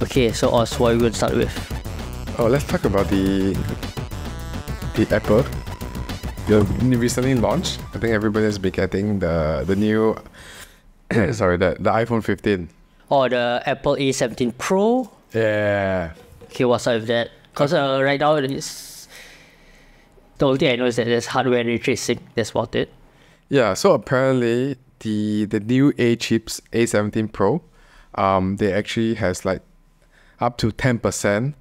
Okay, so Oz, what are we going to start with? Oh, let's talk about the Apple. The recently launched. I think everybody's been getting the new sorry, the iPhone 15. Oh, the Apple A17 Pro. Yeah. Okay, what's up with that? Because right now it's the only thing I know is that there's hardware ray tracing. That's about it. Yeah. So apparently the new A chips A17 Pro, they actually has like up to 10%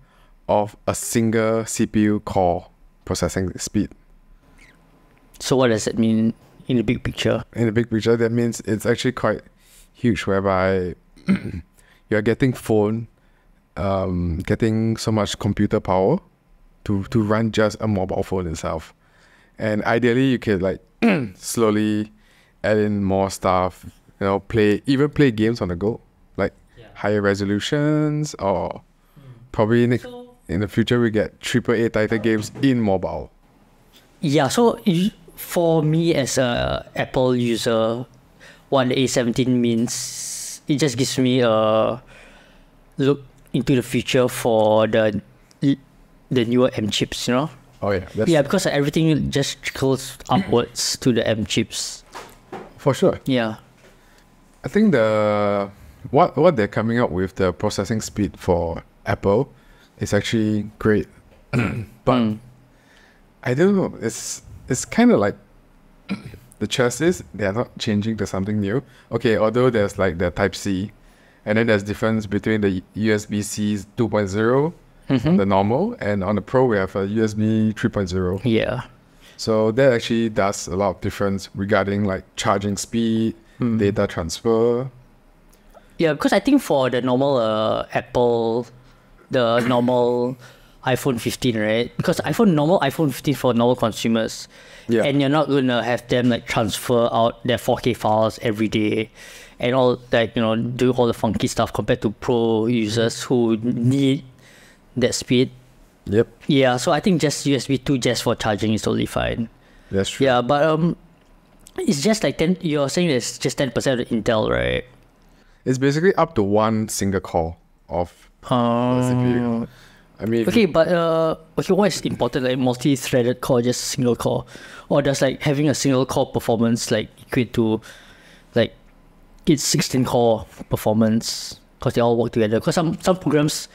of a single CPU core processing speed. So what does that mean in the big picture? In the big picture, that means it's actually quite huge, whereby you're getting getting so much computer power to run just a mobile phone itself. And ideally, you could like slowly add in more stuff, play games on the go, like higher resolutions, or probably in the future we get AAA title games in mobile. Yeah, so for me as a Apple user, what the A17 means, it just gives me a look into the future for the newer M chips, Oh yeah. Yeah, because everything just trickles upwards to the M chips. For sure. Yeah. I think what they're coming up with, the processing speed for Apple, is actually great. But I don't know, it's kind of like the chassis, they're not changing to something new. Okay, although there's like the Type-C, and then there's difference between the USB-C 2.0, the normal, and on the Pro we have a USB 3.0. Yeah. So that actually does a lot of difference regarding like charging speed, data transfer. Yeah, because I think for the normal the normal iPhone 15, right? Because normal iPhone 15 for normal consumers. Yeah. And you're not gonna have them like transfer out their 4K files every day and all that, do all the funky stuff compared to pro users who need that speed. Yep. Yeah, so I think just USB 2 just for charging is totally fine. That's true. Yeah, but it's just like 10, you're saying it's just 10% of the Intel, right? It's basically up to one single core of the CPU. I mean, okay, but what is important, like multi-threaded core, just single core, or does like having a single core performance like equate to like it's 16 core performance because they all work together? Because some programs,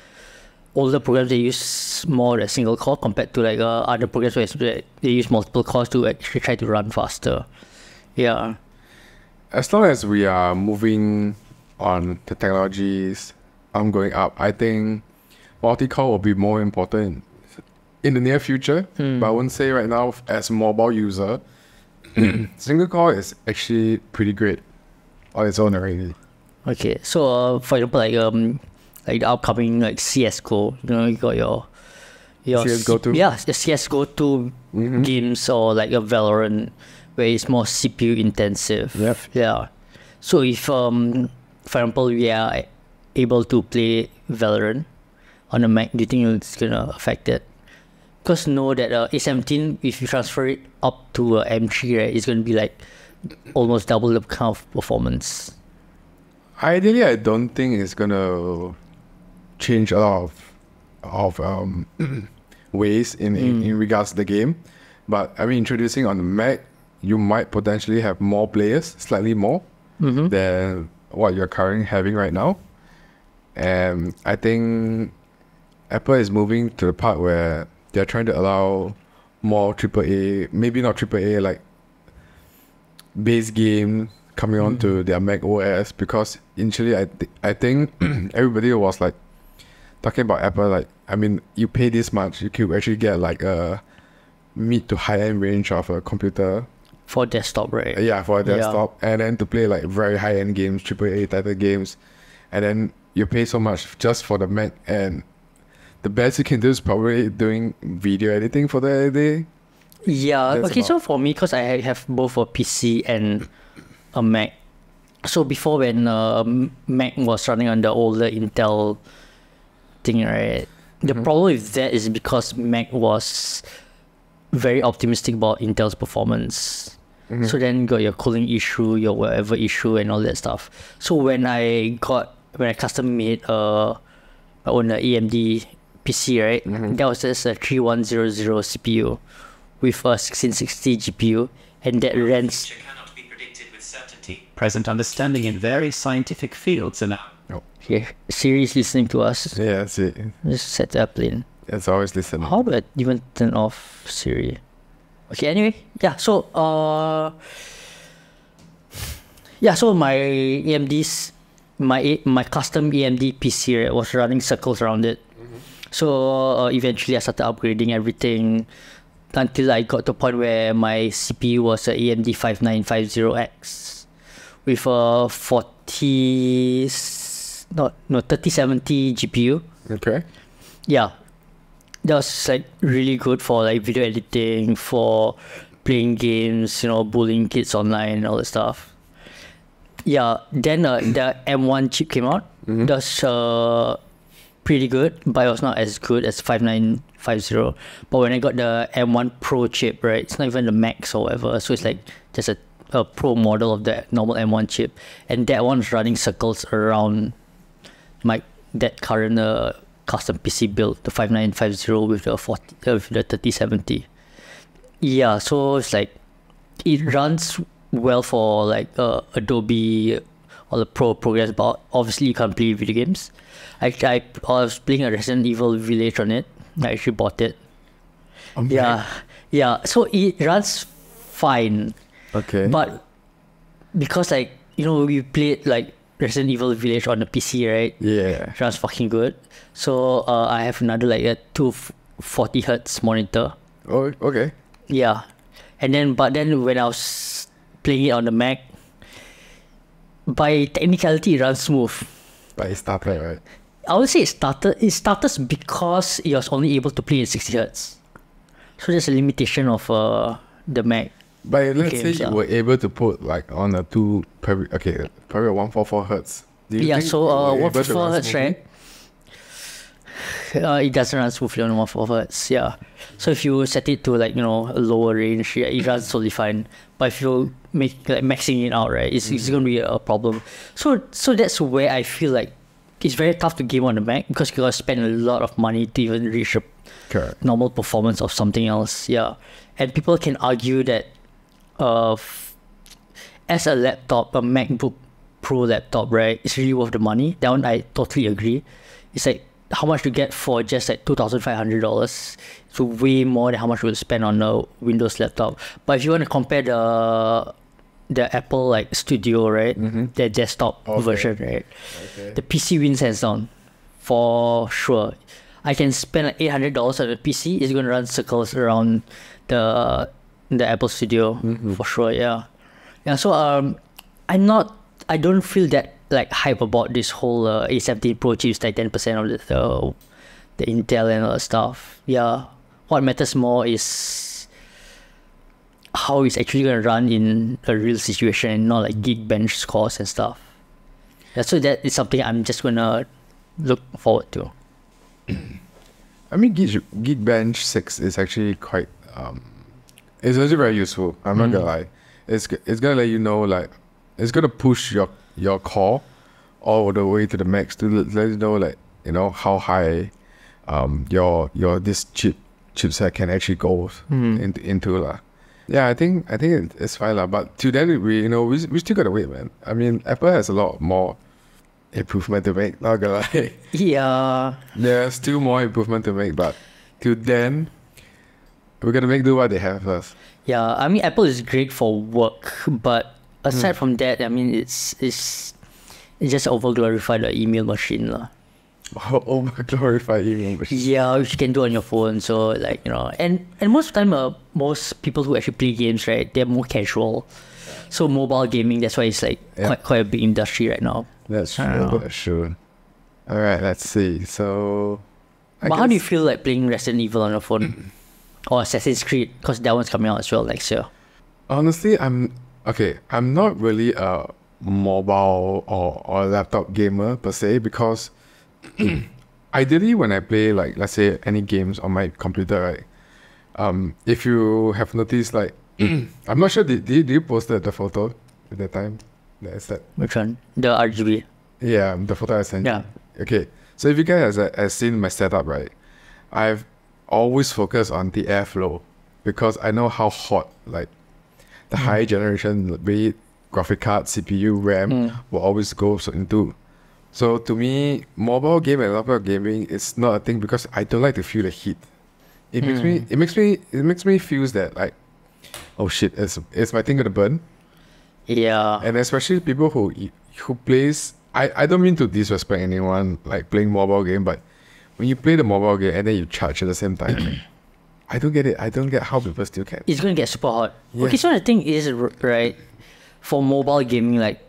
older programs, they use more a single core compared to like other programs where they use multiple cores to actually try to run faster. Yeah. As long as we are moving on, the technologies going up, I think multi-core will be more important in the near future. But I wouldn't say right now as a mobile user, single core is actually pretty great on its own already. Okay, so for example, like the upcoming like CS:GO, you got your CS:GO 2? Yeah, the CS:GO 2 games, or like a Valorant where it's more CPU intensive. Yep. Yeah. So if for example we are able to play Valorant on a Mac, do you think it's gonna affect it? Because know that A17, if you transfer it up to M3, right, it's gonna be like almost double the kind of performance. Ideally, I don't think it's gonna change a lot of ways in regards to the game. But I mean, introducing on the Mac, you might potentially have more players, slightly more than what you're currently having right now. And I think Apple is moving to the part where they're trying to allow more AAA, maybe not AAA, like base game coming on to their Mac OS, because initially I think everybody was like talking about Apple, like, I mean, you pay this much, you could actually get like a mid to high end range of a computer. For desktop, right? Yeah, for a desktop. And then to play like very high end games, AAA title games. And then you pay so much just for the Mac, and the best you can do is probably doing video editing for the day. Yeah, okay, so for me, because I have both a PC and a Mac. So before, when Mac was running on the older Intel thing, right? The problem with that is because Mac was very optimistic about Intel's performance. So then you got your cooling issue, your whatever issue, and all that stuff. So when I custom made a I own a AMD PC, right? That was just a 3100 CPU with a 1660 GPU, and that runs. Cannot be predicted with certainty. Present understanding in various scientific fields and Okay, Siri is listening to us. Yeah, that's it. Just set the airplane. It's always listening. How do I even turn off Siri? Okay, anyway, yeah. So my AMD's my custom AMD PC, right, was running circles around it. So eventually I started upgrading everything until I got to a point where my CPU was a AMD 5950X with a 3070 GPU. Okay. Yeah, that was like really good for like video editing, for playing games, bullying kids online and all that stuff. Yeah, then the M1 chip came out. That's pretty good, but it was not as good as 5950. But when I got the M1 Pro chip, right, it's not even the Max or whatever, so it's like just a Pro model of the normal M1 chip, and that one's running circles around that current custom PC build, the 5950 with the 3070. Yeah, so it's like it runs well for like Adobe or the Pro programs, but obviously you can't play video games. I was playing a Resident Evil Village on it. I actually bought it. Okay. Yeah. So it runs fine. Okay. But because we played like Resident Evil Village on the PC, right? Yeah. It runs fucking good. So I have another like a 240 hertz monitor. Oh, okay. Yeah. But then when I was playing it on the Mac, by technicality it runs smooth. But it started, right? I would say it started because it was only able to play in 60 hertz. So there's a limitation of the Mac. But let's games, say you were able to put like on a probably 144 hertz. Do you think so you were able to 144 run hertz, smoothly? right? It doesn't run smoothly on 144 hertz, yeah. So if you set it to like, a lower range, yeah, it runs totally fine. But if you maxing it out, right, it's going to be a problem. So that's where I feel like it's very tough to game on the Mac, because you got to spend a lot of money to even reach a Correct. normal performance of something else, yeah. And people can argue that as a laptop, a MacBook Pro laptop, right, it's really worth the money. That one I totally agree. It's like how much you get for just like $2,500. It's way more than how much you would spend on a Windows laptop. But if you want to compare the Apple like Studio, right, their desktop version, right, the PC wins hands down for sure. I can spend like $800 on a PC. It's going to run circles around the Apple Studio for sure. Yeah. So I don't feel that like hype about this whole A17 Pro chips, like 10% of the Intel and all that stuff. Yeah. What matters more is how it's actually going to run in a real situation, and not like Geekbench scores and stuff. Yeah, so that is something I'm just going to look forward to. I mean, Geekbench 6 is actually quite it's actually very useful. I'm not gonna lie. It's gonna let you know, like, it's gonna push your core all the way to the max to let you know, like, how high your this chipset can actually go into lah. Yeah, I think it's fine lah. But till then, we still gotta wait, man. I mean, Apple has a lot more improvement to make. Not gonna lie. Yeah. There's still more improvement to make, but till then, we're gonna make do what they have first. Yeah, I mean, Apple is great for work, but aside from that, I mean, it's just over-glorified the email machine lah. Over-glorified email machine. Yeah, which you can do on your phone. So like, and most of the time, most people who actually play games, right, they're more casual. So mobile gaming, that's why it's like quite a big industry right now. That's true. That's true. All right, let's see. So, but how do you feel like playing Resident Evil on your phone? Or Assassin's Creed, because that one's coming out as well next year. Honestly, I'm not really a mobile or laptop gamer per se, because ideally when I play, like, let's say any games on my computer, right, if you have noticed, like, I'm not sure, did you post the photo at that time? Which one? The RGB? Yeah, the photo I sent you. Yeah. Okay, So if you guys have seen my setup, right, I've always focused on the airflow because I know how hot like the high generation, be it graphic card, CPU, RAM, will always go into. So to me, mobile game and laptop gaming is not a thing because I don't like to feel the heat. It makes me feel that like, oh shit, is my thing gonna burn? Yeah. And especially people who plays. I don't mean to disrespect anyone like playing mobile game, but when you play the mobile game and then you charge at the same time, I don't get it. I don't get how people still can. It's going to get super hot. Yeah. Okay, so the thing is, right, for mobile gaming, like,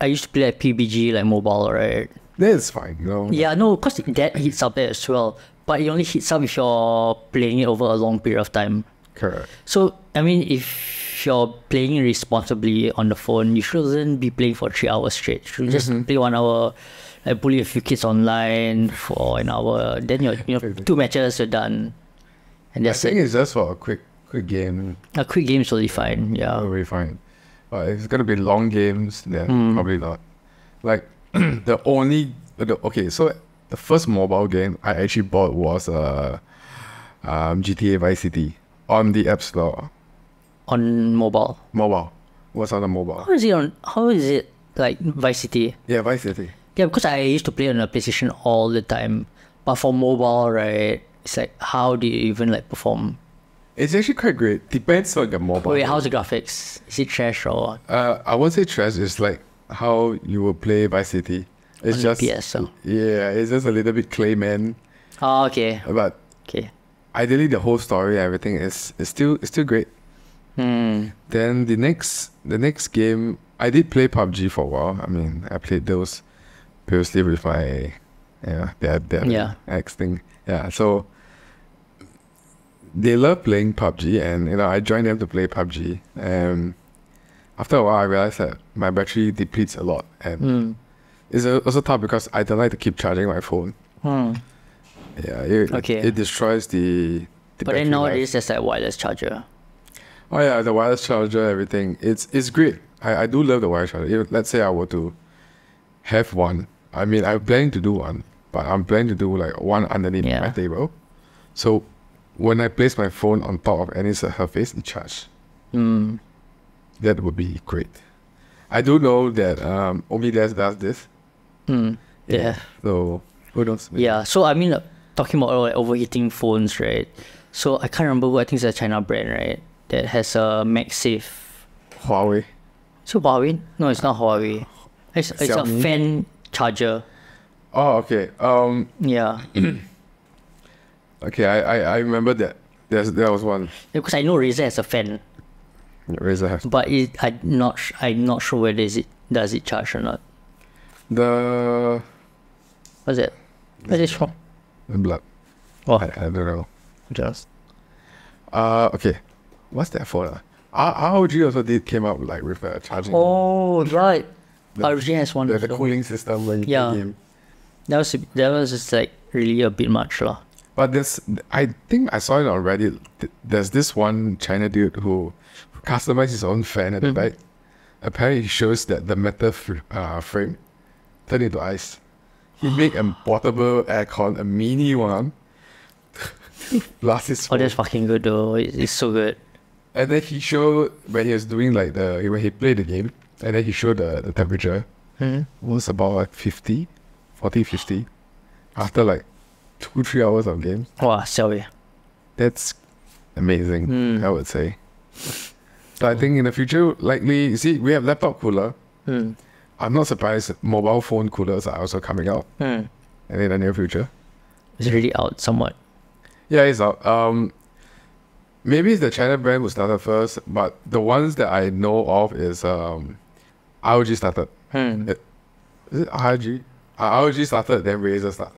I used to play like PUBG, like mobile, right? That's fine, you know. Yeah, no, because that heats up there as well. But it only heats up if you're playing it over a long period of time. Correct. So, I mean, if you're playing responsibly on the phone, you shouldn't be playing for 3 hours straight. You should just play 1 hour, like bully a few kids online for an hour. Then you're 2 matches, you're done. And I that's think it. it's just for a quick game. A quick game is totally fine, yeah. Very fine. But if it's gonna be long games, then probably not. Like so the first mobile game I actually bought was GTA Vice City on the App Store. On mobile. Mobile. Was on the mobile. How is it like Vice City? Yeah, Vice City. Yeah, because I used to play on a PlayStation all the time. But for mobile, right, it's like, how do you even like perform? It's actually quite great. Depends on the mobile. Wait, how's the graphics? Is it trash or I won't say trash. It's like how you will play Vice City. It's on just PS? So. yeah. It's just a little bit Clayman, Oh, okay. but Okay. ideally the whole story, everything is still great. Then the next game, I did play PUBG for a while. I mean, I played those previously with my Yeah. ex thing. Yeah, so they love playing PUBG, and I joined them to play PUBG. And after a while, I realized that my battery depletes a lot, and it's also tough because I don't like to keep charging my phone. Yeah, it destroys the But battery then life. nowadays there's like wireless charger. Oh yeah, the wireless charger, everything. It's great. I do love the wireless charger. If, let's say I were to have one. I mean, I'm planning to do one, but I'm planning to do like one underneath my table. So when I place my phone on top of any surface, it charges. That would be great. I do know that Omides does this. Yeah. So who knows? Yeah. So I mean, talking about like overheating phones, right? So I can't remember who, I think it's a China brand, right? That has a MagSafe. Huawei. So Huawei? No, it's not Huawei. It's a Xiaomi? fan charger. Oh, okay. Yeah. Okay. I remember that. There was one. Because I know Razer has a fan, Razer has but I'm not sure whether does it charge or not. the What's it? What's it from? blood. Oh, I don't know. just. Okay. What's that for? ROG also came up like with a charging. Oh, right. ROG has one. The also. cooling system when you Yeah. play game. That was just like really a bit much lah. But I think I saw it on Reddit. There's this one China dude who customized his own fan at the back. Apparently, he shows that the metal frame turned into ice. He made a portable aircon, a mini one. Blast his Oh, phone. that's fucking good though. It's so good. And then he showed when he was doing like when he played the game, and then he showed the temperature. It was about like 50, after like 2-3 hours of games. Wow, sorry. That's amazing, I would say. So I think in the future, likely, you see, we have laptop cooler. I'm not surprised mobile phone coolers are also coming out in the near future. It's really out somewhat. Yeah, it's out. Maybe it's the China brand who started first, but the ones that I know of is ROG started. Is it ROG? ROG started, then Razer started.